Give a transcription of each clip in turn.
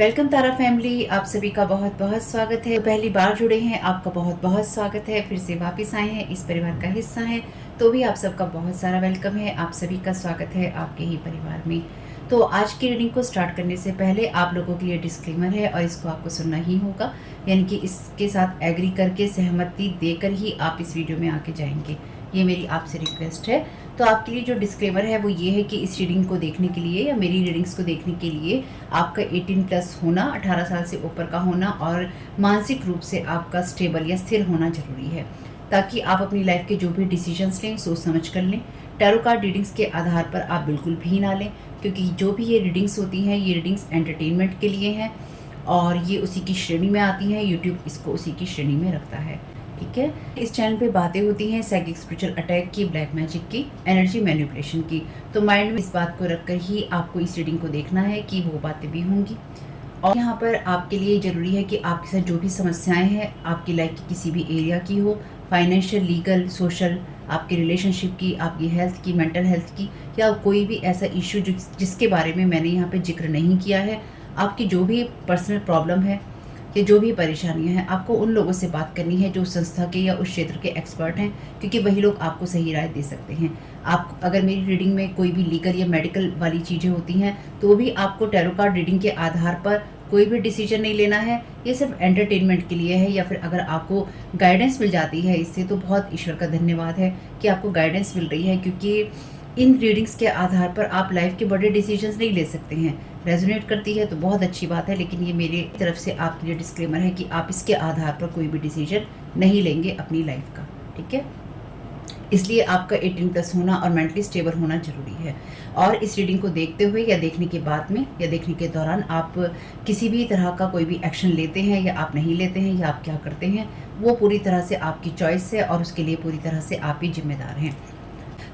Welcome तारा family, आप सभी का बहुत बहुत स्वागत है। पहली बार जुड़े हैं, आपका बहुत बहुत स्वागत है। फिर से वापस आए हैं, इस परिवार का हिस्सा हैं, तो भी आप सबका बहुत सारा वेलकम है। आप सभी का स्वागत है आपके ही परिवार में। तो आज की रीडिंग को स्टार्ट करने से पहले आप लोगों के लिए डिस्क्लेमर है और इसको आपको सुनना ही होगा, यानी कि इसके साथ एग्री करके सहमति देकर ही आप इस वीडियो में आके जाएंगे। ये मेरी आपसे रिक्वेस्ट है। तो आपके लिए जो डिस्क्लेमर है वो ये है कि इस रीडिंग को देखने के लिए या मेरी रीडिंग्स को देखने के लिए आपका 18+ होना, 18 साल से ऊपर का होना और मानसिक रूप से आपका स्टेबल या स्थिर होना जरूरी है, ताकि आप अपनी लाइफ के जो भी डिसीजंस लें सोच समझ कर लें। टैरो कार्ड रीडिंग्स के आधार पर आप बिल्कुल भी ना लें, क्योंकि जो भी ये रीडिंग्स होती हैं ये रीडिंग्स एंटरटेनमेंट के लिए हैं और ये उसी की श्रेणी में आती हैं। यूट्यूब इसको उसी की श्रेणी में रखता है, ठीक है। इस चैनल पे बातें होती हैं साइकिक स्पिरिचुअल अटैक की, ब्लैक मैजिक की, एनर्जी मैनिपुलेशन की। तो माइंड में इस बात को रखकर ही आपको इस रीडिंग को देखना है कि वो बातें भी होंगी। और यहाँ पर आपके लिए ज़रूरी है कि आपके साथ जो भी समस्याएं हैं आपकी लाइफ की किसी भी एरिया की हो, फाइनेंशियल, लीगल, सोशल, आपकी रिलेशनशिप की, आपकी हेल्थ की, मेंटल हेल्थ की, या कोई भी ऐसा इशू जिसके बारे में मैंने यहाँ पे जिक्र नहीं किया है, आपकी जो भी पर्सनल प्रॉब्लम है या जो भी परेशानियां हैं, आपको उन लोगों से बात करनी है जो उस संस्था के या उस क्षेत्र के एक्सपर्ट हैं, क्योंकि वही लोग आपको सही राय दे सकते हैं। आप अगर मेरी रीडिंग में कोई भी लीगल या मेडिकल वाली चीज़ें होती हैं तो भी आपको टैरो कार्ड रीडिंग के आधार पर कोई भी डिसीजन नहीं लेना है। ये सिर्फ एंटरटेनमेंट के लिए है, या फिर अगर आपको गाइडेंस मिल जाती है इससे तो बहुत ईश्वर का धन्यवाद है कि आपको गाइडेंस मिल रही है, क्योंकि इन रीडिंग्स के आधार पर आप लाइफ के बड़े डिसीजंस नहीं ले सकते हैं। रेजोनेट करती है तो बहुत अच्छी बात है, लेकिन ये मेरी तरफ से आपके लिए डिस्क्लेमर है कि आप इसके आधार पर कोई भी डिसीजन नहीं लेंगे अपनी लाइफ का, ठीक है। इसलिए आपका 18+ होना और मेंटली स्टेबल होना जरूरी है। और इस रीडिंग को देखते हुए या देखने के बाद में या देखने के दौरान आप किसी भी तरह का कोई भी एक्शन लेते हैं या आप नहीं लेते हैं या आप क्या करते हैं, वो पूरी तरह से आपकी चॉइस है और उसके लिए पूरी तरह से आप ही जिम्मेदार हैं।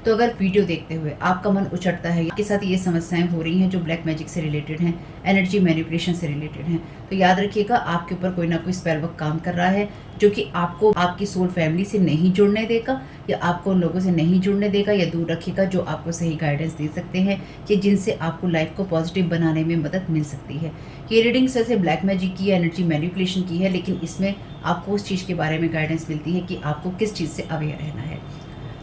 तो अगर वीडियो देखते हुए आपका मन उचटता है, आपके साथ ये समस्याएं हो रही हैं जो ब्लैक मैजिक से रिलेटेड हैं, एनर्जी मैनिपुलेशन से रिलेटेड हैं, तो याद रखिएगा आपके ऊपर कोई ना कोई स्पेल वर्क काम कर रहा है, जो कि आपको आपकी सोल फैमिली से नहीं जुड़ने देगा या आपको उन लोगों से नहीं जुड़ने देगा या दूर रखेगा जो आपको सही गाइडेंस दे सकते हैं कि जिनसे आपको लाइफ को पॉजिटिव बनाने में मदद मिल सकती है। ये रीडिंग से ब्लैक मैजिक की, एनर्जी मैनिपुलेशन की है, लेकिन इसमें आपको उस चीज़ के बारे में गाइडेंस मिलती है कि आपको किस चीज़ से अवेयर रहना है।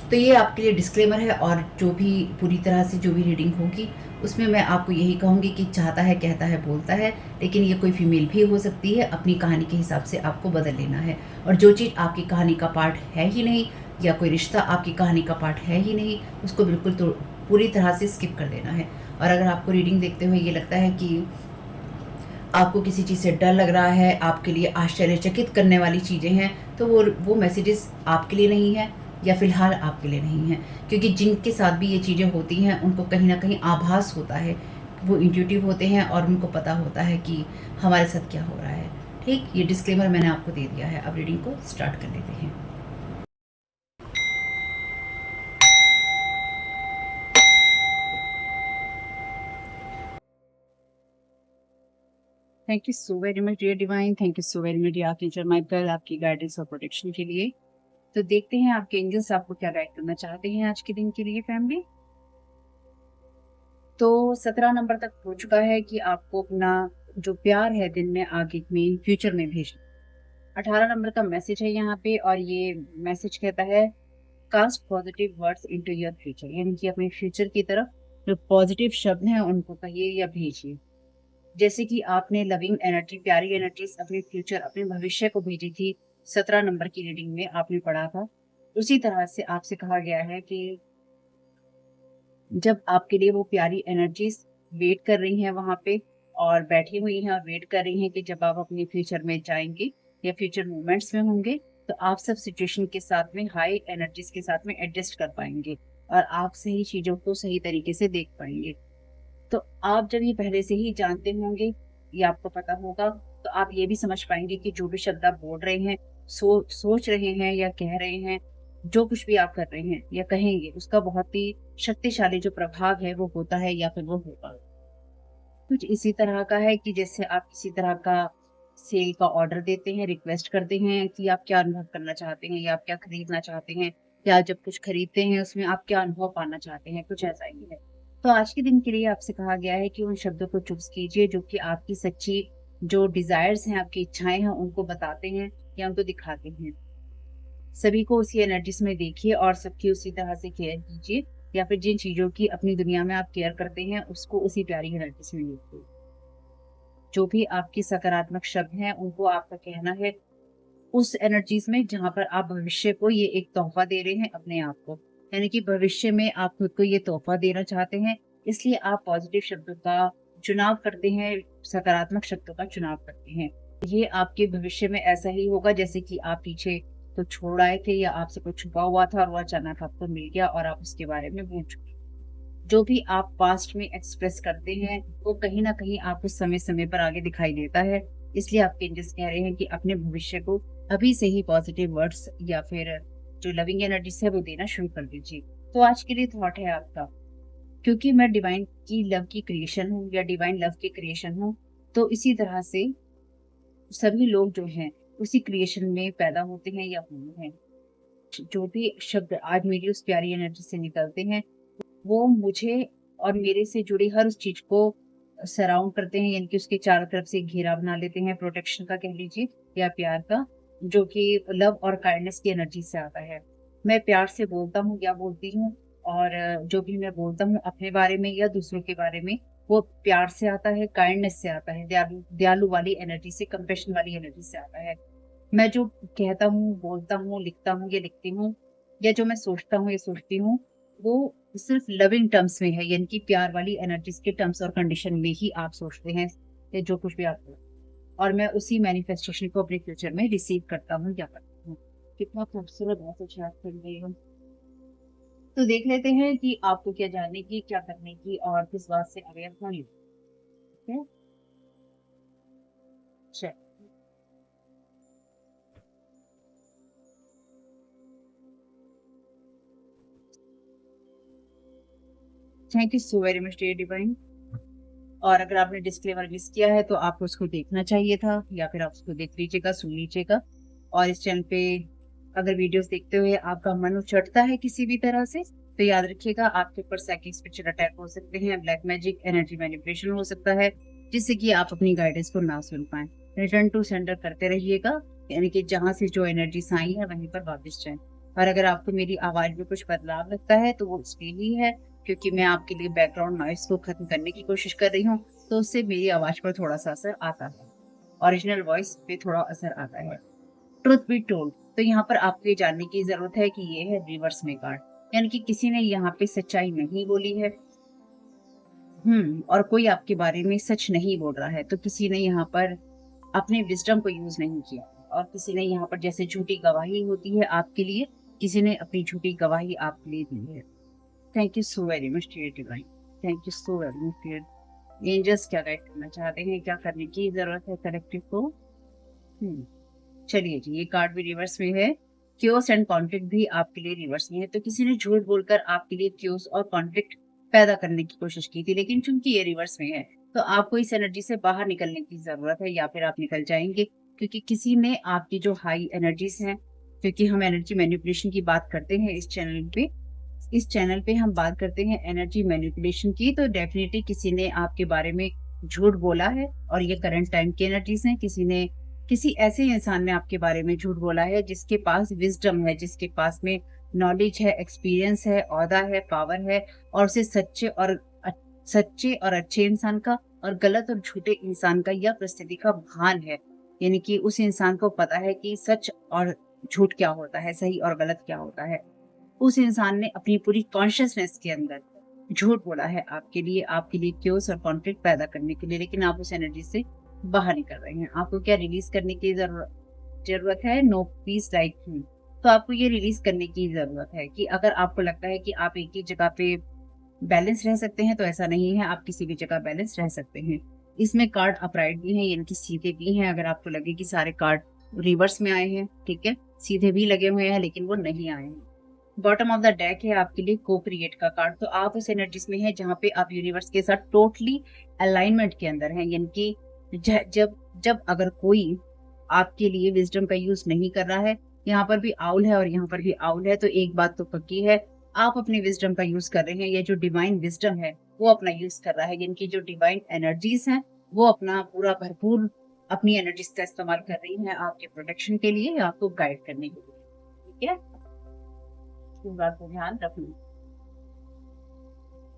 तो ये आपके लिए डिस्क्लेमर है। और जो भी पूरी तरह से जो भी रीडिंग होगी उसमें मैं आपको यही कहूँगी कि चाहता है, कहता है, बोलता है, लेकिन ये कोई फीमेल भी हो सकती है। अपनी कहानी के हिसाब से आपको बदल लेना है, और जो चीज़ आपकी कहानी का पार्ट है ही नहीं या कोई रिश्ता आपकी कहानी का पार्ट है ही नहीं, उसको बिल्कुल तो पूरी तरह से स्किप कर देना है। और अगर आपको रीडिंग देखते हुए ये लगता है कि आपको किसी चीज़ से डर लग रहा है, आपके लिए आश्चर्यचकित करने वाली चीज़ें हैं, तो वो मैसेजेस आपके लिए नहीं है या फिलहाल आपके लिए नहीं है, क्योंकि जिनके साथ भी ये चीज़ें होती हैं उनको कहीं ना कहीं आभास होता है, वो इंट्यूटिव होते हैं और उनको पता होता है कि हमारे साथ क्या हो रहा है। ठीक, ये डिस्क्लेमर मैंने आपको दे दिया है। अब रीडिंग को स्टार्ट कर लेते हैं। Thank you so very much dear divine, thank you so very much dear archangel Michael, आपकी गाइडेंस और प्रोटेक्शन के लिए। तो देखते हैं आपके एंजल्स आपको क्या गाइड करना चाहते हैं आज के दिन के लिए फैमिली। तो 17 नंबर तक हो चुका है कि आपको अपना जो प्यार है दिन में आगे में फ्यूचर में भेजना। 18 नंबर का मैसेज है यहाँ पे, और ये मैसेज कहता है cast positive words into your future, यानी कि अपने फ्यूचर की तरफ जो पॉजिटिव शब्द हैं उनको कहिए या भेजिए। जैसे कि आपने लविंग एनर्जी, प्यारी एनर्जीज अपने फ्यूचर, अपने भविष्य को भेजी थी 17 नंबर की रीडिंग में आपने पढ़ा था, उसी तरह से आपसे कहा गया है कि जब आपके लिए वो प्यारी एनर्जीज वेट कर रही हैं वहां पे और बैठी हुई हैं और वेट कर रही हैं कि जब आप अपने फ्यूचर में जाएंगे या फ्यूचर मूवमेंट्स में होंगे तो आप सब सिचुएशन के साथ में, हाई एनर्जीज के साथ में एडजस्ट कर पाएंगे और आप सही चीजों को सही तरीके से देख पाएंगे। तो आप जब ये पहले से ही जानते होंगे, ये आपको पता होगा, तो आप ये भी समझ पाएंगे कि जो भी शब्द आप बोल रहे हैं, सोच रहे हैं या कह रहे हैं, जो कुछ भी आप कर रहे हैं या कहेंगे, उसका बहुत ही शक्तिशाली जो प्रभाव है वो होता है या फिर वो होगा। कुछ इसी तरह का है कि जैसे आप किसी तरह का सेल का ऑर्डर देते हैं, रिक्वेस्ट करते हैं कि आप क्या अनुभव करना चाहते हैं या आप क्या खरीदना चाहते हैं, या जब कुछ खरीदते हैं उसमें आप क्या अनुभव पाना चाहते हैं, कुछ ऐसा ही है। तो आज के दिन के लिए आपसे कहा गया है कि उन शब्दों को चूज कीजिए जो कि आपकी सच्ची जो डिजायर्स हैं, आपकी इच्छाएं हैं, उनको बताते हैं या उनको दिखाते हैं। सभी को उसी एनर्जीज में देखिए और सबकी उसी तरह से केयर कीजिए, या फिर जिन चीजों की अपनी दुनिया में आप केयर करते हैं उसको उसी प्यारी एनर्जीज में देखिए। जो भी आपकी सकारात्मक शब्द हैं उनको आपका कहना है उस एनर्जीज में जहां पर आप भविष्य को ये एक तोहफा दे रहे हैं अपने आप को, यानी कि भविष्य में आप खुद को ये तोहफा देना चाहते हैं, इसलिए आप पॉजिटिव शब्दों का चुनाव करते हैं, सकारात्मक शब्दों का चुनाव करते हैं। ये आपके भविष्य में ऐसा ही होगा जैसे कि आप पीछे तो छोड़ आए थे या आपसे कुछ छुपा हुआ था और वो अचानक आपको मिल गया और आप उसके बारे में भूल चुके। जो भी आप पास्ट में एक्सप्रेस करते हैं वो कहीं ना कहीं आपको समय समय पर आगे दिखाई देता है, इसलिए आपके एंजल्स कह रहे हैं कि अपने भविष्य को अभी से ही पॉजिटिव वर्ड्स या फिर जो लविंग एनर्जीज है वो देना शुरू कर दीजिए। तो आज के लिए थॉट है आपका, क्योंकि मैं डिवाइन की लव की क्रिएशन हूँ या डिवाइन लव की क्रिएशन हूँ, तो इसी तरह से सभी लोग जो हैं उसी क्रिएशन में पैदा होते हैं या हुए हैं। जो भी शब्द आज मेरी उस प्यारी एनर्जी से निकलते हैं वो मुझे और मेरे से जुड़ी हर उस चीज को सराउंड करते हैं, यानी कि उसके चारों तरफ से एक घेरा बना लेते हैं, प्रोटेक्शन का कह लीजिए या प्यार का, जो कि लव और काइंडनेस की एनर्जी से आता है। मैं प्यार से बोलता हूँ या बोलती हूँ, और जो भी मैं बोलता हूँ अपने बारे में या दूसरों के बारे में वो प्यार से आता है, काइंडनेस से आता है, दयालु दयालु वाली एनर्जी से, कंपेशन वाली एनर्जी से आता है। मैं जो कहता हूँ, बोलता हूँ, लिखता हूँ या लिखती हूँ, या जो मैं सोचता हूँ या सोचती हूँ, वो सिर्फ लविंग टर्म्स में है, यानी कि प्यार वाली एनर्जीज के टर्म्स और कंडीशन में ही आप सोचते हैं या जो कुछ भी आप करते हैं। और मैं उसी मैनिफेस्टेशन को अपने फ्यूचर में रिसीव करता हूँ या करती हूँ। कितना खूबसूरत बात है याद कर रही हूँ। तो देख लेते हैं कि आपको क्या जानने की, क्या करने की और किस बात से अवेयर होनी। ठीक है, चलिए। Thank you so very much dear divine. और अगर आपने डिस्क्लेमर मिस किया है तो आपको उसको देखना चाहिए था, या फिर आप उसको देख लीजिएगा, सुन लीजिएगा। और इस चैनल पे अगर वीडियोस देखते हुए आपका मन उचटता है किसी भी तरह से, तो याद रखिएगा आपके ऊपर साइकिक स्पिरिचुअल अटैक हो सकते हैं, ब्लैक मैजिक, एनर्जी मैनिपुलेशन हो सकता है, जिससे कि आप अपनी गाइडेंस को ना सुन पाए। रिटर्न टू सेंडर करते रहिएगा, यानी कि जहाँ से जो एनर्जी आई है वहीं पर वापस जाए। और अगर आपको मेरी आवाज में कुछ बदलाव लगता है तो वो इसलिए ही है क्योंकि मैं आपके लिए बैकग्राउंड नॉइस को खत्म करने की कोशिश कर रही हूँ, तो उससे मेरी आवाज पर थोड़ा सा असर आता है, ओरिजिनल वॉइस पे थोड़ा असर आता है। ट्रुथ बी टोल्ड, तो यहाँ पर आपको ये जानने की जरूरत है कि ये है रिवर्स में कार्ड, यानी कि किसी ने यहाँ पे सच्चाई नहीं बोली है। और कोई आपके बारे में सच नहीं बोल रहा है, तो किसी ने यहाँ पर अपने विजडम को यूज नहीं किया, और किसी ने यहाँ पर जैसे झूठी गवाही होती है आपके लिए, किसी ने अपनी झूठी गवाही आपके लिए दी है। Thank you so very much dear divine, thank you so very much dear angels. क्या गाइड करना चाहते हैं, क्या करने की जरूरत है कलेक्टिव को। चलिए जी, ये कार्ड भी रिवर्स में है। क्योस एंड कॉन्फ्लिक्ट भी आपके लिए रिवर्स में है, तो किसी ने झूठ बोलकर आपके लिए क्योस और कॉन्फ्लिक्ट पैदा करने की कोशिश की थी, लेकिन चूंकि ये रिवर्स में है तो आपको इस एनर्जी से बाहर निकलने की जरूरत है, या फिर आप निकल जाएंगे, क्योंकि किसी ने आपकी जो हाई एनर्जीज हैं, क्योंकि हम एनर्जी मैनिपुलेशन की बात करते हैं इस चैनल पे हम बात करते हैं एनर्जी मैनिपुलेशन की, तो डेफिनेटली किसी ने आपके बारे में झूठ बोला है, और ये करंट टाइम की एनर्जीज हैं। किसी ऐसे इंसान ने आपके बारे में झूठ बोला है जिसके पास विजडम है, जिसके पास में नॉलेज है, एक्सपीरियंस है, ओहदा है, पावर है, और उसे सच्चे और अच्छे इंसान का और गलत और झूठे इंसान का या परिस्थिति का भान है, यानी कि उस इंसान को पता है कि सच और झूठ क्या होता है, सही और गलत क्या होता है। उस इंसान ने अपनी पूरी कॉन्शियसनेस के अंदर झूठ बोला है आपके लिए क्योस और कॉन्फ्लिक्ट पैदा करने के लिए, लेकिन आप उस एनर्जी से बाहर निकल रहे हैं। आपको क्या रिलीज करने की जरूरत है, नो पीस लाइक मी। तो आपको ये रिलीज करने की जरूरत है कि अगर आपको लगता है कि आप एक ही जगह पे बैलेंस रह सकते हैं, तो ऐसा नहीं है, आप किसी भी जगह बैलेंस रह सकते हैं। इसमें कार्ड अपराइट भी हैं, यानी कि सीधे भी हैं। अगर आपको लगे कि सारे कार्ड रिवर्स में आए हैं, ठीक है, सीधे भी लगे हुए हैं लेकिन वो नहीं आए हैं। बॉटम ऑफ द डेक है आपके लिए को क्रिएट का कार्ड, तो आप उस एनर्जीज में हैं जहाँ पे आप यूनिवर्स के साथ टोटली अलाइनमेंट के अंदर हैं, यानी कि जब जब अगर कोई आपके लिए विजडम का यूज नहीं कर रहा है, यहाँ पर भी आउल है और यहाँ पर भी आउल है, तो एक बात तो पक्की है, आप अपनी विजडम का यूज कर रहे हैं, या जो डिवाइन विजडम है वो अपना यूज कर रहा है, यानी कि जो डिवाइन एनर्जीज हैं वो अपना पूरा भरपूर अपनी एनर्जीज का इस्तेमाल कर रही हैं आपके प्रोटेक्शन के लिए या आपको गाइड करने के लिए। ठीक है, इस बात को ध्यान रखना,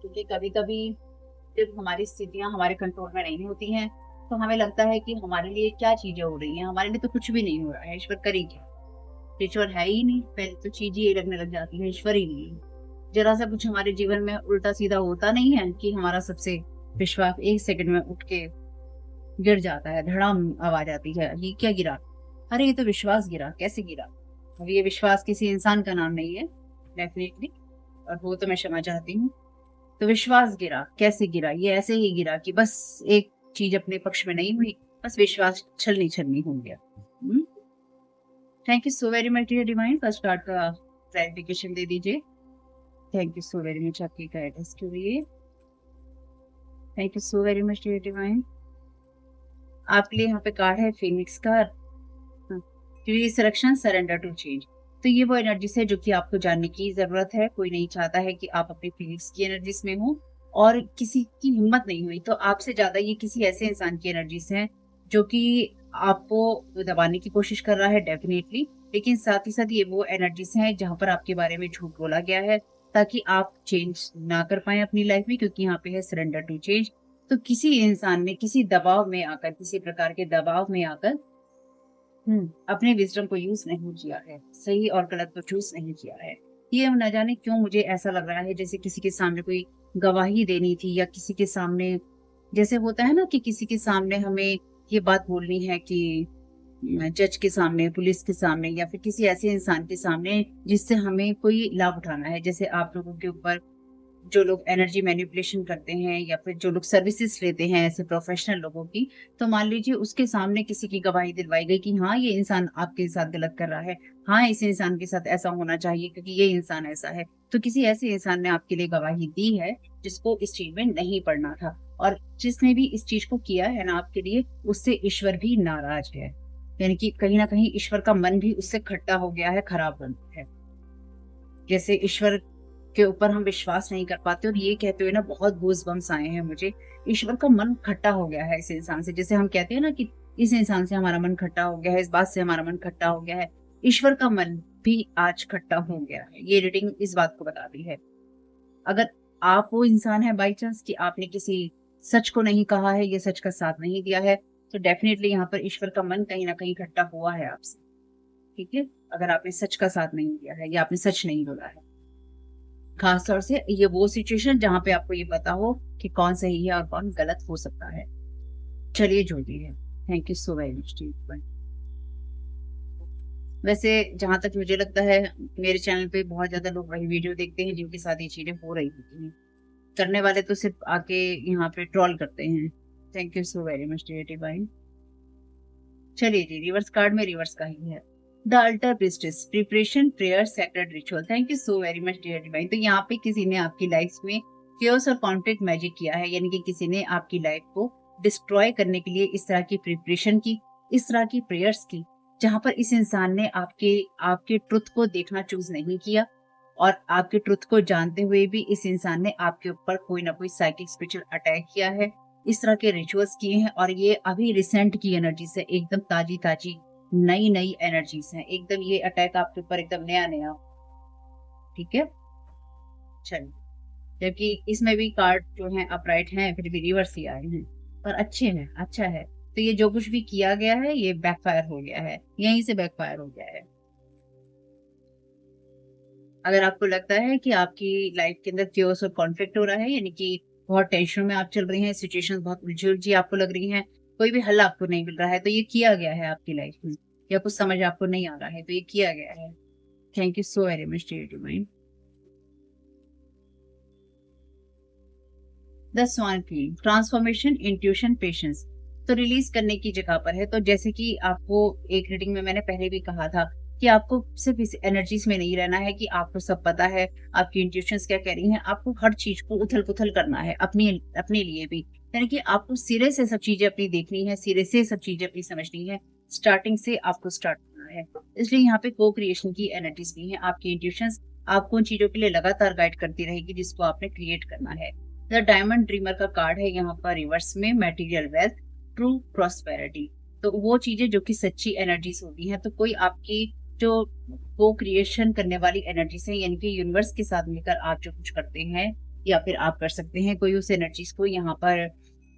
क्योंकि कभी कभी जब हमारी स्थितियां हमारे कंट्रोल में नहीं होती हैं तो हमें लगता है कि हमारे लिए क्या चीजें हो रही हैं, हमारे लिए तो कुछ भी नहीं हो रहा है, ईश्वर करे क्या, ईश्वर है ही नहीं, पहले तो चीज ये लगने लग जाती है ईश्वर ही नहीं है। जरा सा कुछ हमारे जीवन में उल्टा सीधा होता नहीं है कि हमारा सबसे विश्वास 1 सेकंड में उठ के गिर जाता है, धड़ाम आवाज आती है, ये क्या गिरा, अरे ये तो विश्वास गिरा, कैसे गिरा। अब ये विश्वास किसी इंसान का नाम नहीं है डेफिनेटली, और वो तो मैं क्षमा चाहती हूँ। तो विश्वास गिरा, कैसे गिरा, ये ऐसे ही गिरा कि बस एक चीज अपने पक्ष में नहीं हुई, बस विश्वास छलनी छलनी हो गया। Thank you so very much dear divine, first card का क्लैरिफिकेशन दे दीजिए। Thank you so very much आपकी गाइडेंस के लिए, thank you so very much dear divine. आपके लिए यहाँ पे कार्ड है फिनिक्स का, रिसरेक्शन, सरेंडर टू चेंज। तो ये वो एनर्जीज है जो कि आपको जानने की जरूरत है। कोई नहीं चाहता है कि आप अपनी फीलिंग्स की एनर्जीज में हो, और किसी की हिम्मत नहीं हुई तो आपसे ज्यादा ये किसी ऐसे इंसान की एनर्जीज हैं जो कि आपको दबाने की कोशिश कर रहा है डेफिनेटली, लेकिन साथ ही साथ ये वो एनर्जीज हैं जहां पर आपके बारे में झूठ बोला गया है ताकि आप चेंज ना कर पाए अपनी लाइफ में, क्योंकि यहाँ पे है सरेंडर टू चेंज। तो किसी इंसान ने किसी दबाव में आकर, किसी प्रकार के दबाव में आकर अपने विजडम को यूज नहीं किया है, सही और गलत को चूज नहीं किया है। ये न जाने क्यों मुझे ऐसा लग रहा है जैसे किसी के सामने कोई गवाही देनी थी, या किसी के सामने, जैसे होता है ना कि किसी के सामने हमें ये बात बोलनी है कि जज के सामने, पुलिस के सामने, या फिर किसी ऐसे इंसान के सामने जिससे हमें कोई लाभ उठाना है। जैसे आप लोगों के ऊपर जो लोग एनर्जी मैनिपुलेशन करते हैं या फिर जो लोग सर्विसेज लेते हैं ऐसे प्रोफेशनल लोगों की, तो मान लीजिए उसके सामने किसी की गवाही दिलवाई गई कि हाँ ये इंसान आपके साथ गलत कर रहा है, हाँ इस इंसान के साथ ऐसा होना चाहिए क्योंकि ये इंसान ऐसा है। तो किसी ऐसे इंसान ने आपके लिए गवाही दी है जिसको इस चीज में नहीं पड़ना था, और जिसने भी इस चीज को किया है ना आपके लिए, उससे ईश्वर भी नाराज है, यानी कि कहीं ना कहीं ईश्वर का मन भी उससे खट्टा हो गया है, खराब बन गया है। जैसे ईश्वर के ऊपर हम विश्वास नहीं कर पाते, और ये कहते हुए ना बहुत गूज़बम्स आए हैं मुझे, ईश्वर का मन खट्टा हो गया है इस इंसान से। जैसे हम कहते हैं ना कि इस इंसान से हमारा मन खट्टा हो गया है, इस बात से हमारा मन खट्टा हो गया है, ईश्वर का मन भी आज खट्टा हो गया है। ये रीडिंग इस बात को बताती है। अगर आप वो इंसान है बाई चांस कि आपने किसी सच को नहीं कहा है, ये सच का साथ नहीं दिया है, तो डेफिनेटली यहाँ पर ईश्वर का मन कहीं ना कहीं खट्टा हुआ है आपसे। ठीक है, अगर आपने सच का साथ नहीं दिया है या आपने सच नहीं बोला है, खास तौर से ये वो सिचुएशन जहां पे आपको ये पता हो कि कौन सही है और कौन गलत हो सकता है। चलिए जो भी है, thank you so very much. वैसे जहां तक मुझे लगता है मेरे चैनल पे बहुत ज्यादा लोग वही वीडियो देखते हैं जिनके साथ ये चीजें हो रही होती हैं, करने वाले तो सिर्फ आके यहाँ पे ट्रोल करते हैं। Thank you so very much dear divine. चलिए जी, रिवर्स कार्ड में रिवर्स का ही है, the altar priestess, preparation, prayer, sacred ritual. Thank you so very much dear divine. तो यहाँ पे किसी ने आपकी लाइफ में chaos और कॉन्फ्लिक्ट मैजिक किया है, यानी कि किसी ने आपकी लाइफ को डिस्ट्रॉय करने के लिए इस तरह की प्रिपरेशन की, इस तरह की प्रेयर्स की, जहां पर इस इंसान ने आपके आपके ट्रुथ को देखना चूज नहीं किया, और आपके ट्रुथ को जानते हुए भी इस इंसान ने आपके ऊपर कोई ना कोई साइकिक स्पिरिचुअल अटैक किया है, इस तरह के रिचुअल्स किए हैं। और ये अभी रिसेंट की एनर्जी से एकदम ताजी ताजी नई नई एनर्जीज हैं, एकदम ये अटैक आपके ऊपर एकदम नया नया। ठीक है, चलिए, जबकि इसमें भी कार्ड जो है अपराइट हैं, फिर भी रिवर्स ही आए हैं, पर अच्छे हैं, अच्छा है। तो ये जो कुछ भी किया गया है ये बैकफायर हो गया है, यहीं से बैकफायर हो गया है। अगर आपको लगता है कि आपकी लाइफ के अंदर chaos और कॉन्फ्लिक्ट हो रहा है, यानी कि बहुत टेंशन में आप चल रही हैं, सिचुएशंस बहुत उलझी उलझी आपको लग रही हैं, कोई भी हल आपको नहीं मिल रहा है, तो ये किया गया है आपकी लाइफ में, या कुछ समझ आपको नहीं आ रहा है तो ये किया गया है। Thank you so very much dear divine. The swan queen, transformation, intuition, patience. तो रिलीज करने की जगह पर है। तो जैसे कि आपको एक रीडिंग में मैंने पहले भी कहा था कि आपको सिर्फ इस एनर्जीज में नहीं रहना है कि आपको सब पता है, आपकी इंट्यूशंस क्या कह रही हैं, आपको हर चीज को उथल पुथल करना है अपनी अपने लिए भी, यानी कि आपको सिरे से सब चीजें अपनी देखनी है, सिरे से सब चीजें अपनी समझनी है, स्टार्टिंग से आपको स्टार्ट करना है। इसलिए यहाँ पे को क्रिएशन की एनर्जीज भी है। आपकी इंट्यूशंस आपको उन चीजों के लिए लगातार गाइड करती रहेगी जिसको आपने क्रिएट करना है। द डायमंड ड्रीमर का कार्ड है यहाँ पर रिवर्स में, मटेरियल वेल्थ, ट्रू प्रॉस्पेरिटी। तो वो चीजें जो कि सच्ची एनर्जीज होती हैं, तो कोई आपकी जो को क्रिएशन करने वाली एनर्जीज है, यानी कि यूनिवर्स के साथ मिलकर आप जो कुछ करते हैं या फिर आप कर सकते हैं, कोई उस एनर्जीज को यहाँ पर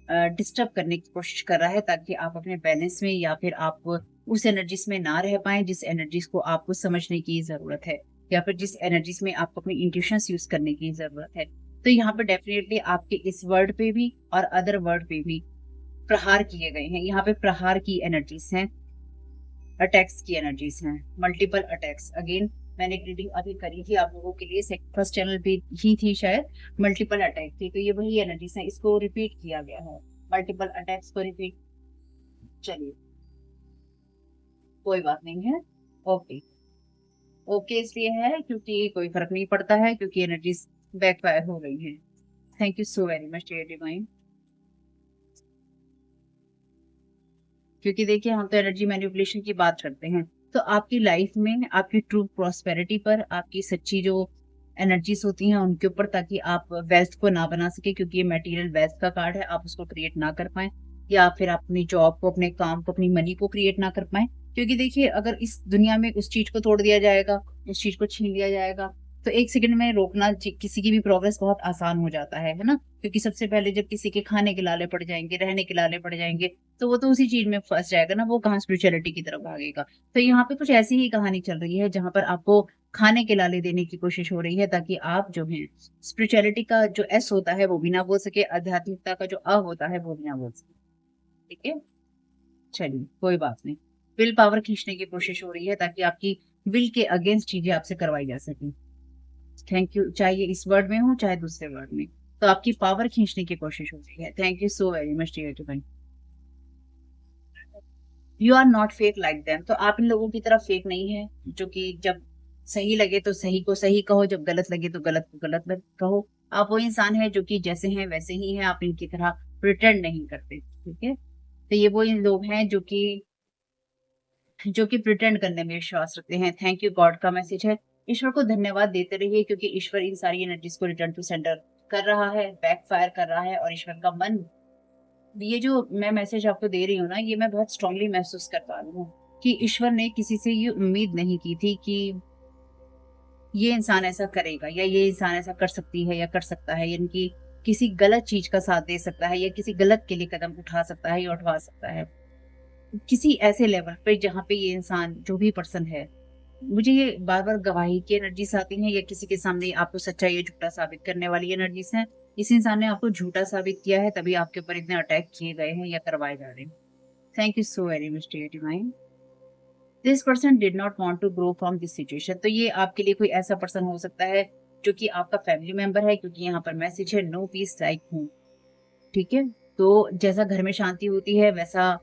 डिस्टर्ब करने की कोशिश कर रहा है, ताकि आप अपने बैलेंस में या फिर आप उस एनर्जीज में ना रह पाए जिस एनर्जीज को आपको समझने की जरूरत है, या फिर जिस एनर्जीज में आपको अपनी इंट्यूशंस यूज करने की जरूरत है। तो यहाँ पे डेफिनेटली आपके इस वर्ड पे भी और अदर वर्ड पे भी प्रहार किए गए हैं। यहाँ पे प्रहार की एनर्जीज हैं, अटैक्स की एनर्जीज हैं, मल्टीपल अटैक्स। अगेन मैंने एक रीडिंग अभी करी थी आप लोगों के लिए, फर्स्ट चैनल पे ही थी शायद, मल्टीपल अटैक थी, तो ये वही एनर्जीज हैं, इसको रिपीट किया गया है, मल्टीपल अटैक्स को रिपीट। चलिए कोई बात नहीं है, ओके ओके, इसलिए है क्योंकि कोई फर्क नहीं पड़ता है, क्योंकि एनर्जीज बैकफायर हो रही है। Thank you so very much dear divine. क्योंकि देखिए हम तो एनर्जी मैनिपुलेशन की बात करते हैं, तो आपकी लाइफ में आपकी ट्रू प्रॉस्पेरिटी पर, आपकी सच्ची जो एनर्जीज होती हैं उनके ऊपर, ताकि आप वेल्थ को ना बना सके, क्योंकि ये मटेरियल वेल्थ का कार्ड है, आप उसको क्रिएट ना कर पाए, या फिर आप अपनी जॉब को, अपने काम को, अपनी मनी को क्रिएट ना कर पाए। क्योंकि देखिए अगर इस दुनिया में उस चीज को तोड़ दिया जाएगा, उस चीज को छीन लिया जाएगा, तो एक सेकंड में रोकना किसी की भी प्रोग्रेस बहुत आसान हो जाता है ना। क्योंकि सबसे पहले जब किसी के खाने के लाले पड़ जाएंगे, रहने के लाले पड़ जाएंगे, तो वो तो उसी चीज में फंस जाएगा ना, वो कहाँ स्पिरिचुअलिटी की तरफ भागेगा। तो यहाँ पे कुछ ऐसी ही कहानी चल रही है जहां पर आपको खाने के लाले देने की कोशिश हो रही है, ताकि आप जो है स्पिरिचुअलिटी का जो एस होता है वो भी ना बोल सके, आध्यात्मिकता का जो अ होता है वो भी ना बोल सके। ठीक है, चलिए कोई बात नहीं। विल पावर खींचने की कोशिश हो रही है, ताकि आपकी विल के अगेंस्ट चीजें आपसे करवाई जा सके। थैंक यू, चाहे इस वर्ड में हो चाहे दूसरे वर्ड में, तो आपकी पावर खींचने की कोशिश हो रही है। Thank you so very much dear divine. You are not fake like them, तो आप इन लोगों की तरह फेक नहीं है, जो कि जब सही लगे तो सही को सही कहो, जब गलत लगे तो गलत को गलत कहो। आप वो इंसान है जो कि जैसे हैं वैसे ही हैं, आप इनकी तरह प्रिटेंड नहीं करते। ठीक है, तो ये वो इन लोग हैं जो कि प्रिटेंड करने में विश्वास रखते हैं। थैंक यू गॉड का मैसेज है। ईश्वर को धन्यवाद देते रहिए, क्योंकि ईश्वर इन सारी एनर्जीज को रिटर्न टू सेंटर कर रहा है, बैकफायर कर रहा है, और ईश्वर का मन, ये जो मैं मैसेज आपको दे रही हूँ ना, ये मैं बहुत स्ट्रांगली महसूस कर पा रही हूँ कि ईश्वर ने किसी से ये उम्मीद नहीं की थी कि ये इंसान ऐसा करेगा, या ये इंसान ऐसा कर सकती है या कर सकता है, यानी कि किसी गलत चीज का साथ दे सकता है, या किसी गलत के लिए कदम उठा सकता है या उठवा सकता है किसी ऐसे लेवल पे जहाँ पे ये इंसान, जो भी पर्सन है, मुझे ये बार बार गवाही की एनर्जीज आती हैं, या किसी के सामने आपको सच्चाई या झूठा साबित करने वाली एनर्जीज हैं। इस इंसान ने आपको झूठा साबित किया है, तभी आपके ऊपर इतने अटैक किए गए हैं या करवाए जा रहे हैं। Thank you so very much dear divine. This person did not want to grow from this situation, तो ये आपके लिए कोई ऐसा पर्सन हो सकता है जो कि आपका फैमिली मेंबर है, क्योंकि यहाँ पर मैसेज है नो पीस लाइक होम। ठीक है, तो जैसा घर में शांति होती है वैसा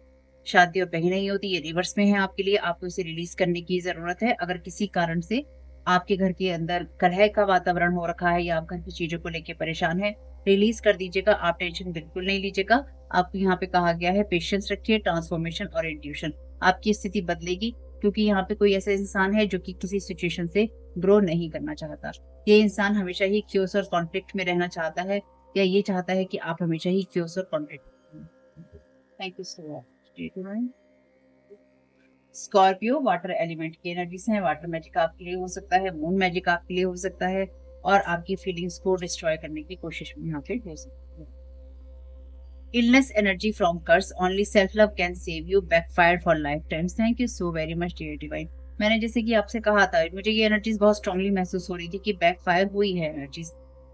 शांति और कहीं नहीं होती, ये रिवर्स में है आपके लिए। आपको इसे रिलीज करने की जरूरत है। अगर किसी कारण से आपके घर के अंदर कलह का वातावरण हो रखा है, या आप घर की चीजों को लेकर परेशान है, रिलीज कर दीजिएगा। आप टेंशन बिल्कुल नहीं लीजिएगा। आपको यहाँ पे कहा गया है पेशेंस रखिए, ट्रांसफॉर्मेशन और इंट्यूशन, आपकी स्थिति बदलेगी। क्योंकि यहाँ पे कोई ऐसा इंसान है जो कि किसी सिचुएशन से ग्रो नहीं करना चाहता। ये इंसान हमेशा ही क्योस और कॉन्फ्लिक्ट में रहना चाहता है, या ये चाहता है कि आप हमेशा ही क्योस और conflict. Thank you so much. Scorpio water element की एनर्जीज हैं। वाटर मैजिक आपके लिए हो सकता है, मून मैजिक आपके लिए हो सकता है, और आपकी फीलिंग्स को डिस्ट्रॉय करने की कोशिश भी यहाँ पे हो सकती है। Illness energy from curse, only self love can save you, backfire for life times. Thank you so very much dear divine. मैंने जैसे कि आपसे कहा था, मुझे ये एनर्जीज बहुत स्ट्रांगली महसूस हो रही थी कि बैकफायर हुई है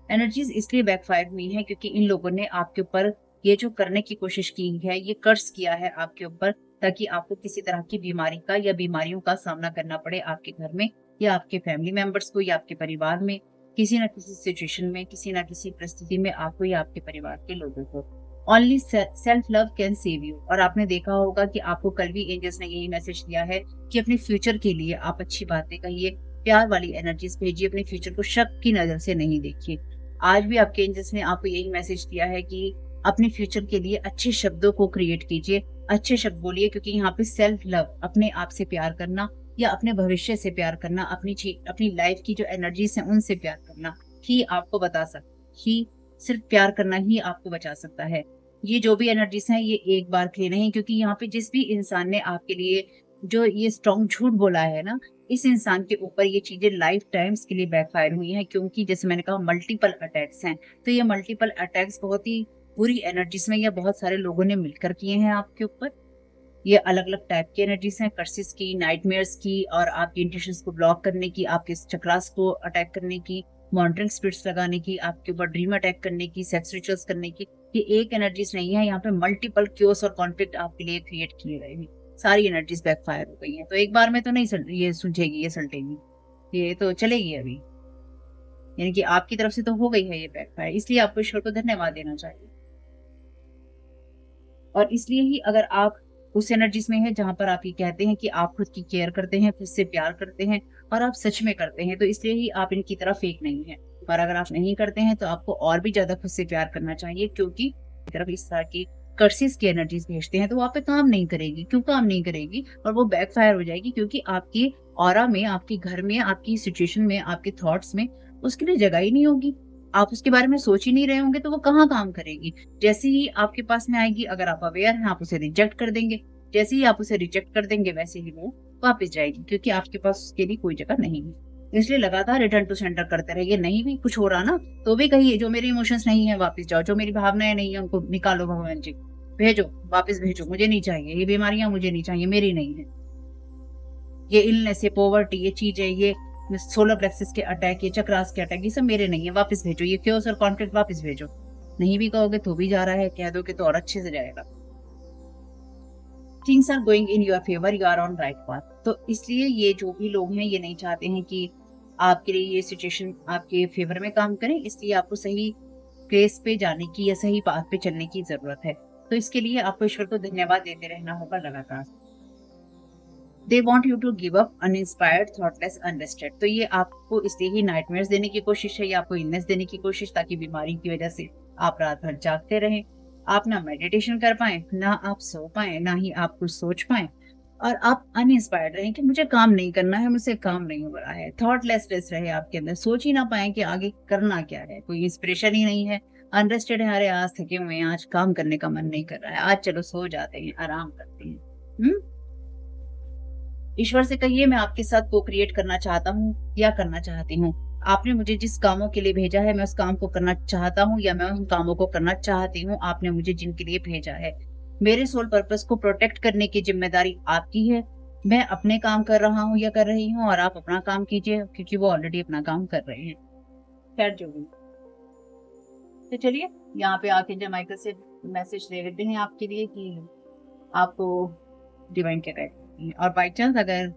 एनर्जीज इसलिए बैकफायर हुई है क्योंकि इन लोगों ने आपके ऊपर ये जो करने की कोशिश की है, ये कर्स किया है आपके ऊपर, ताकि आपको किसी तरह की बीमारी का या बीमारियों का सामना करना पड़े आपके घर में, या आपके फैमिली मेंबर्स को, या आपके परिवार में, किसी ना किसी सिचुएशन में, किसी ना किसी परिस्थिति में आपको या आपके परिवार के लोगों को। Only self love can save you. और आपने देखा होगा कि आपको कल भी एंजल्स ने यही मैसेज दिया है कि अपने फ्यूचर के लिए आप अच्छी बातें कहिए, प्यार वाली एनर्जीज भेजिए, अपने फ्यूचर को शक की नजर से नहीं देखिए। आज भी आपके एंजल्स ने आपको यही मैसेज दिया है कि अपने फ्यूचर के लिए अच्छे शब्दों को क्रिएट कीजिए, अच्छे शब्द बोलिए, क्योंकि यहाँ पे सेल्फ लव, अपने आप से प्यार करना या अपने भविष्य से प्यार करना, अपनी लाइफ की जो एनर्जीज है उनसे प्यार करना ही आपको बता सकता, ही सिर्फ प्यार करना ही आपको बचा सकता है। ये जो भी एनर्जीज हैं ये एक बार के लिए नहीं, क्योंकि यहाँ पे जिस भी इंसान ने आपके लिए जो ये स्ट्रॉन्ग झूठ बोला है ना, इस इंसान के ऊपर ये चीजें लाइफ टाइम्स के लिए बैकफायर हुई हैं, क्योंकि जैसे मैंने कहा मल्टीपल अटैक्स हैं। तो ये मल्टीपल अटैक्स बहुत ही बुरी एनर्जीज में या बहुत सारे लोगों ने मिलकर किए हैं आपके ऊपर। ये अलग-अलग टाइप की एनर्जीज हैं, कर्सेस की, नाइटमेयर्स की और आपके इंट्यूशंस को ब्लॉक करने की, आपके चक्रास को अटैक करने की, मॉनिटरिंग स्पिरिट्स लगाने की, आपके ऊपर ड्रीम अटैक करने की, सेक्स रिचुअल्स करने की। ये एक एनर्जीज नहीं है, यहाँ पे मल्टीपल क्योस और कॉन्फ्लिक्ट आपके लिए क्रिएट किए गए हैं। सारी एनर्जीज बैकफायर हो गई हैं। तो एक बार में तो नहीं ये सुलझेगी, ये सलटेगी, ये तो चलेगी अभी। यानी कि आपकी तरफ से तो हो गई है ये बैकफायर, इसलिए आपको ईश्वर को धन्यवाद देना चाहिए। और इसलिए ही अगर आप उस एनर्जीज में हैं जहां पर आप ये कहते हैं कि आप खुद की केयर करते हैं, खुद से प्यार करते हैं और आप सच में करते हैं, तो इसलिए ही आप इनकी तरह फेक नहीं है। पर अगर आप नहीं करते हैं तो आपको और भी ज्यादा खुद से प्यार करना चाहिए, क्योंकि तरफ इस तरह की कर्सिस की एनर्जीज भेजते हैं तो वो आप पे काम नहीं करेगी। क्यों काम नहीं करेगी? और वो बैकफायर हो जाएगी, क्योंकि आपकी ऑरा में, आपके घर में, आपकी सिचुएशन में, आपके थॉट्स में उसके लिए जगह ही नहीं होगी। आप उसके बारे में सोच ही नहीं रहे होंगे तो वो कहाँ काम करेगी। जैसे ही आपके पास में आएगी, अगर आप अवेयर हैं, आप उसे रिजेक्ट कर देंगे। जैसे ही आप उसे रिजेक्ट कर देंगे वैसे ही वो वापस जाएगी, क्योंकि आपके पास उसके लिए कोई जगह नहीं है। इसलिए लगातार रिटर्न टू सेंटर करते रहिए। नहीं भी कुछ हो रहा ना तो भी कहिए जो मेरे इमोशंस नहीं है वापस जाओ, जो मेरी भावनाएं नहीं है उनको निकालो, भगवान जी भेजो, वापस भेजो, मुझे नहीं चाहिए ये बीमारियां, मुझे नहीं चाहिए, मेरी नहीं है ये इलनेस, ये पॉवर्टी, ये चीजें, ये सोलर प्लेक्सिस के अटैक, ये चक्रास के अटैक, ये सब मेरे नहीं है, वापस भेजो। ये क्योस और कॉन्फ्लिक्ट वापस भेजो। नहीं भी कहोगे तो भी जा रहा है, कह दोगे तो और अच्छे से जाएगा। Things are going in your favour, you are on right path. तो इसलिए ये जो भी लोग हैं ये नहीं चाहते हैं कि आपके लिए ये सिचुएशन आपके फेवर में काम करें, इसलिए आपको सही प्लेस पे जाने की या सही पाथ पे चलने की जरूरत है। तो इसके लिए आपको ईश्वर को धन्यवाद देते रहना होगा लगातार। They want you to give up uninspired, thoughtless, unrested. तो ये आपको इसलिए ही नाइटमेयर्स देने की कोशिश है, या आपको इलनेस देने की कोशिश, ताकि बीमारी की वजह से आप रात भर जागते रहें, आप ना मेडिटेशन कर पाए, ना आप सो पाए, ना ही आप कुछ सोच पाए, और आप अनइंस्पायर्ड रहें कि मुझे काम नहीं करना है, मुझसे काम नहीं हो रहा है। थॉटलेसनेस रहे आपके अंदर, सोच ही ना पाए कि आगे करना क्या है, कोई इंस्पिरेशन ही नहीं है, अनरेस्टेड है, अरे आज थके हुए हैं, आज काम करने का मन नहीं कर रहा है, आज चलो सो जाते हैं, आराम करते हैं। ईश्वर से कहिए मैं आपके साथ को क्रिएट करना चाहता हूँ या करना चाहती हूँ। आपने मुझे जिस कामों के लिए भेजा है मैं उस काम को करना चाहता हूँ या मैं उन कामों को करना चाहती हूँ, आपने मुझे जिनके लिए भेजा है। मेरे सोल पर्पस को प्रोटेक्ट करने की जिम्मेदारी आपकी है। मैं अपने काम कर रहा हूँ या कर रही हूँ और आप अपना काम कीजिए, क्योंकि वो ऑलरेडी अपना काम कर रहे हैं। खैर जो भी, तो चलिए यहाँ पे आके माइकल से मैसेज दे देते हैं आपके लिए कि आपको डिवाइन क्या कहते हैं। और बाई चांस अगर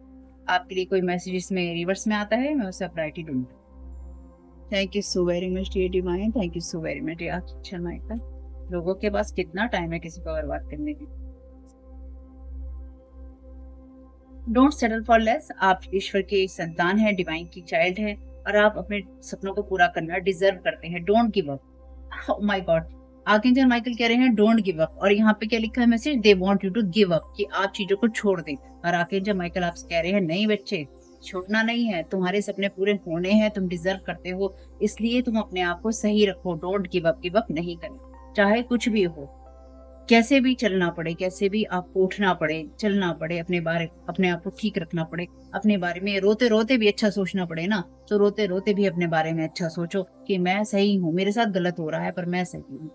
आपके लिए कोई मैसेज इसमें रिवर्स में आता है, मैं उसे अपराइट ही दूंगी। Thank you so very much dear divine, thank you so very much dear Michael. लोगों के पास कितना टाइम है किसी को बर्बाद करने की। Don't settle for less. आप ईश्वर के संतान है, डिवाइन की चाइल्ड है, और आप अपने सपनों को पूरा करना डिजर्व करते हैं। Don't give up. Oh my God, archangel Michael कह रहे हैं डोंट गिव अप, और यहाँ पे क्या लिखा है message, they want you to give up, कि आप चीजों को छोड़ दें। और आर्कएंजल माइकल आपसे कह रहे हैं नहीं बच्चे, छोड़ना नहीं है, तुम्हारे सपने पूरे होने हैं, तुम डिजर्व करते हो, इसलिए तुम अपने आप को सही रखो। डोंट गिव अप नहीं करना, चाहे कुछ भी हो, कैसे भी चलना पड़े, कैसे भी आपको उठना पड़े, चलना पड़े, अपने आप को ठीक रखना पड़े, अपने बारे में रोते रोते भी अच्छा सोचना पड़े ना, तो रोते रोते भी अपने बारे में अच्छा सोचो कि मैं सही हूँ, मेरे साथ गलत हो रहा है पर मैं सही हूँ।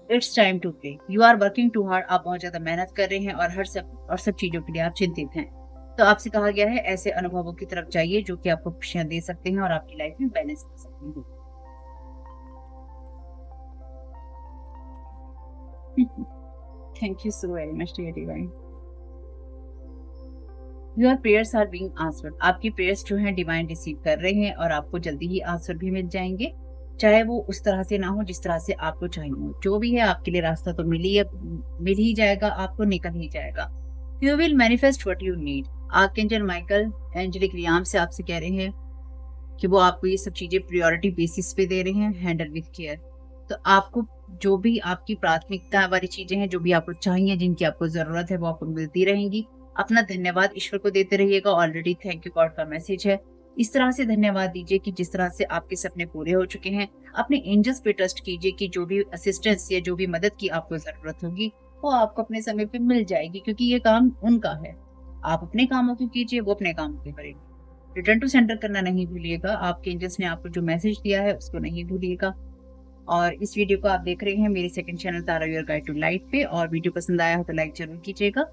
It's time to play, you are working too hard. आप बहुत ज्यादा मेहनत कर रहे हैं और सब चीजों के लिए आप चिंतित हैं। तो आपसे कहा गया है ऐसे अनुभवों की तरफ जाइए जो कि आपको खुशियां दे सकते हैं और आपकी लाइफ में बैलेंस कर सकते हैं। Thank you so very much dear divine. Your prayers are being answered. आपकी प्रेयर्स जो हैं डिवाइन रिसीव कर रहे हैं और आपको जल्दी ही आंसर भी मिल जाएंगे, चाहे वो उस तरह से ना हो जिस तरह से आपको चाहिए हो। जो भी है आपके लिए रास्ता तो मिल ही जाएगा, आपको निकल ही जाएगा। You will manifest what you need. Archangel Michael angelic realm से आपसे कह रहे हैं कि वो आपको ये सब चीजें प्रायोरिटी बेसिस पे दे रहे हैं, हैंडल विथ केयर। तो आपको जो भी आपकी प्राथमिकता वाली चीजें हैं, जो भी आपको चाहिए, जिनकी आपको जरूरत है, वो आपको मिलती रहेंगी। अपना धन्यवाद ईश्वर को देते रहिएगा। ऑलरेडी थैंक यू गॉड का मैसेज है। इस तरह से धन्यवाद दीजिए कि जिस तरह से आपके सपने पूरे हो चुके हैं। अपने एंजल्स पे ट्रस्ट कीजिए कि जो भी असिस्टेंस या जो भी मदद की आपको ज़रूरत होगी, वो आपको अपने समय पे मिल जाएगी, क्योंकि ये काम उनका है। आप अपने कामों को कीजिए, वो अपने कामों को करेंगे। रिटर्न टू सेंडर करना नहीं भूलिएगा। आपके एंजल्स ने आपको जो मैसेज दिया है, उसको नहीं भूलिएगा। और इस वीडियो को आप देख रहे हैं मेरे second channel Tara your guide to light पे, और वीडियो पसंद आया हो तो लाइक ज़रूर कीजिएगा।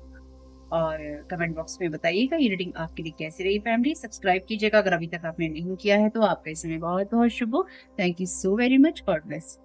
और कमेंट बॉक्स में बताइएगा ये रीडिंग आपके लिए कैसी रही फैमिली। सब्सक्राइब कीजिएगा अगर अभी तक आपने नहीं किया है तो। आपका इस समय बहुत बहुत शुभ हो। Thank you so very much. God bless.